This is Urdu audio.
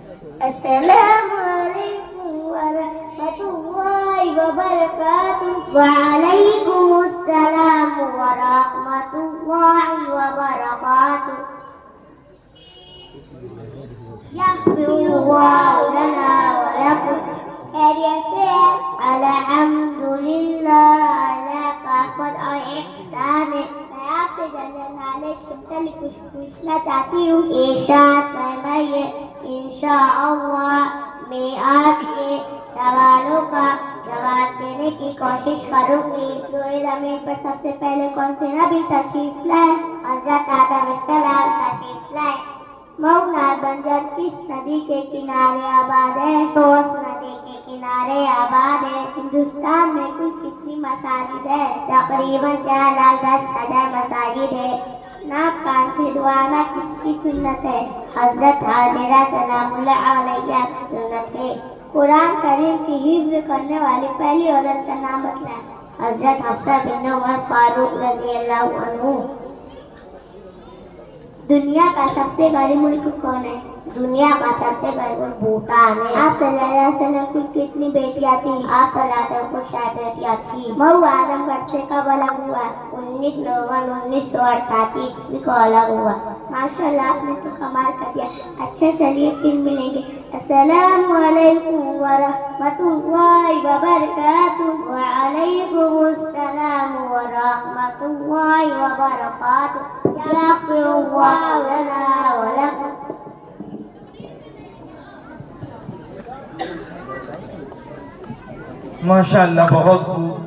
السلام علیکم ورحمۃ اللہ وبرکاتہ. وعلیکم السلام ورحمۃ اللہ وبرکاتہ. یغفر اللہ لنا ولکم. خیریت سے ہے؟ الحمدللہ. اللہ کا فضل اور احسان ہے. میں آپ سے جنرل نالج کے متعلق کچھ پوچھنا چاہتی ہوں. ارشاد فرمائیے. انشاءاللہ میں آپ کے سوالوں کا جواب دینے کی کوشش کروں گی. روئے زمین پر سب سے پہلے کون سے نبی تشریف لائے؟ حضرت آدم علیہ السلام تشریف لائے. مؤنہ بنجر کس ندی کے کنارے آباد ہے؟ ٹوس ندی کے کنارے آباد ہے. ہندوستان میں کل کتنی مساجد ہے؟ تقریباً 4,10,000 مساجد ہے. ناک کان سے دعانا کس کی سنت ہے؟ حضرت حاجرہ سلام اللہ علیہ کی سنت ہے. قرآن کریم کی حفظ کرنے والی پہلی عورت کا نام بتلائیں. حضرت حفصہ بنت عمر فاروق رضی اللہ عنہ. دنیا کا سب سے غریب ملک کون ہے؟ دنیا کا سب سے غریب ملک بھوٹان ہے. آپ صلی اللہ علیہ وسلم کو کتنی بیٹیاں تھیں؟ آپ صلی اللہ علیہ وسلم کو 6 بیٹیاں تھیں. مئو اعظم گڑھ سے کب الگ ہوا؟ 19 نومبر 1938 عیسوی کو الگ ہوا. ماشاء اللہ آپ نے تو کمال کر دیا. اچھا چلیے پھر ملیں گے. السلام علیکم ورحمۃ اللہ وبرکاتہ. وعلیکم السلام ورحمۃ اللہ وبرکاتہ. یغفر اللہ لنا ولکم. ماشاء اللہ بہت خوب.